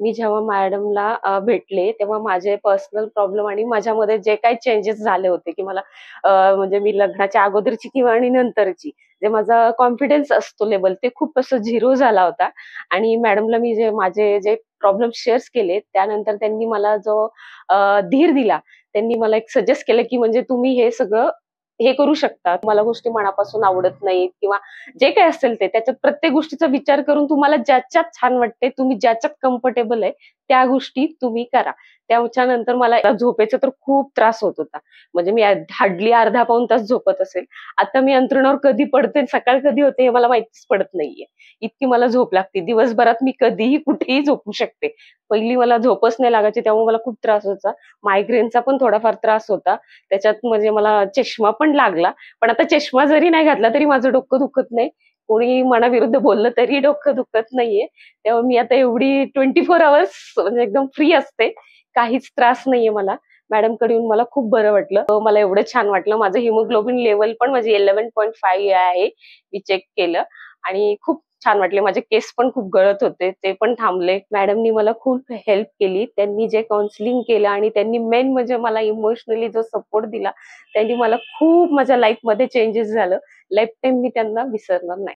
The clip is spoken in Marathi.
मी जेव्हा मॅडमला भेटले, तेव्हा माझे पर्सनल प्रॉब्लेम आणि माझ्यामध्ये जे काही चेंजेस झाले होते, की मला म्हणजे मी लग्नाच्या अगोदरची किंवा आणि नंतरची, जे माझा कॉन्फिडन्स असतो लेव्हल ते खूप असं झिरो झाला होता आणि मॅडमला मी माझे जे प्रॉब्लेम शेअर्स केले, त्यानंतर त्यांनी मला जो धीर दिला. त्यांनी मला एक सजेस्ट केलं, की म्हणजे तुम्ही हे सगळं हे करू शकता. तुम्हाला गोष्टी मनापासून आवडत नाहीत किंवा जे काही असेल ते, त्याच्यात प्रत्येक गोष्टीचा विचार करून तुम्हाला ज्याच्यात छान वाटते, तुम्ही ज्याच्यात कम्फर्टेबल आहे, त्या गोष्टी तुम्ही करा. त्याच्यानंतर मला झोपेचा तर खूप त्रास होत होता. म्हणजे मी हार्डली अर्धा पाऊण तास झोपत असेल. आता मी अंथरुणावर कधी पडते आणि सकाळ कधी होते हे मला माहितीच पडत नाहीये. इतकी मला झोप लागते. दिवसभरात मी कधीही, कुठेही झोपू शकते. पहिली मला झोपच नाही लागायची, त्यामुळे मला खूप त्रास व्हायचा. मायग्रेनचा पण थोडाफार त्रास होता. त्याच्यात म्हणजे मला चष्मा पण लागला. पण आता चष्मा जरी नाही घातला, तरी माझं डोकं दुखत नाही. कोणी मनाविरुद्ध बोललं तरी डोकं दुखत नाहीये. तेव्हा मी आता एवढी 24 अवर्स म्हणजे एकदम फ्री असते. काहीच त्रास नाहीये मला. मॅडमकडे येऊन मला खूप बरं वाटलं. मला एवढं छान वाटलं. माझं हिमोग्लोबिन लेव्हल पण माझी 11.5 आहे. मी चेक केलं आणि खूप छान वाटले. माझे केस पण खूप गळत होते, ते पण थांबले. मॅडमनी मला खूप हेल्प केली. त्यांनी जे काउन्सिलिंग केलं आणि त्यांनी मेन म्हणजे मला इमोशनली जो सपोर्ट दिला, त्यांनी मला खूप माझ्या लाईफमध्ये चेंजेस झालं. लाईफटाईम मी त्यांना विसरणार नाही.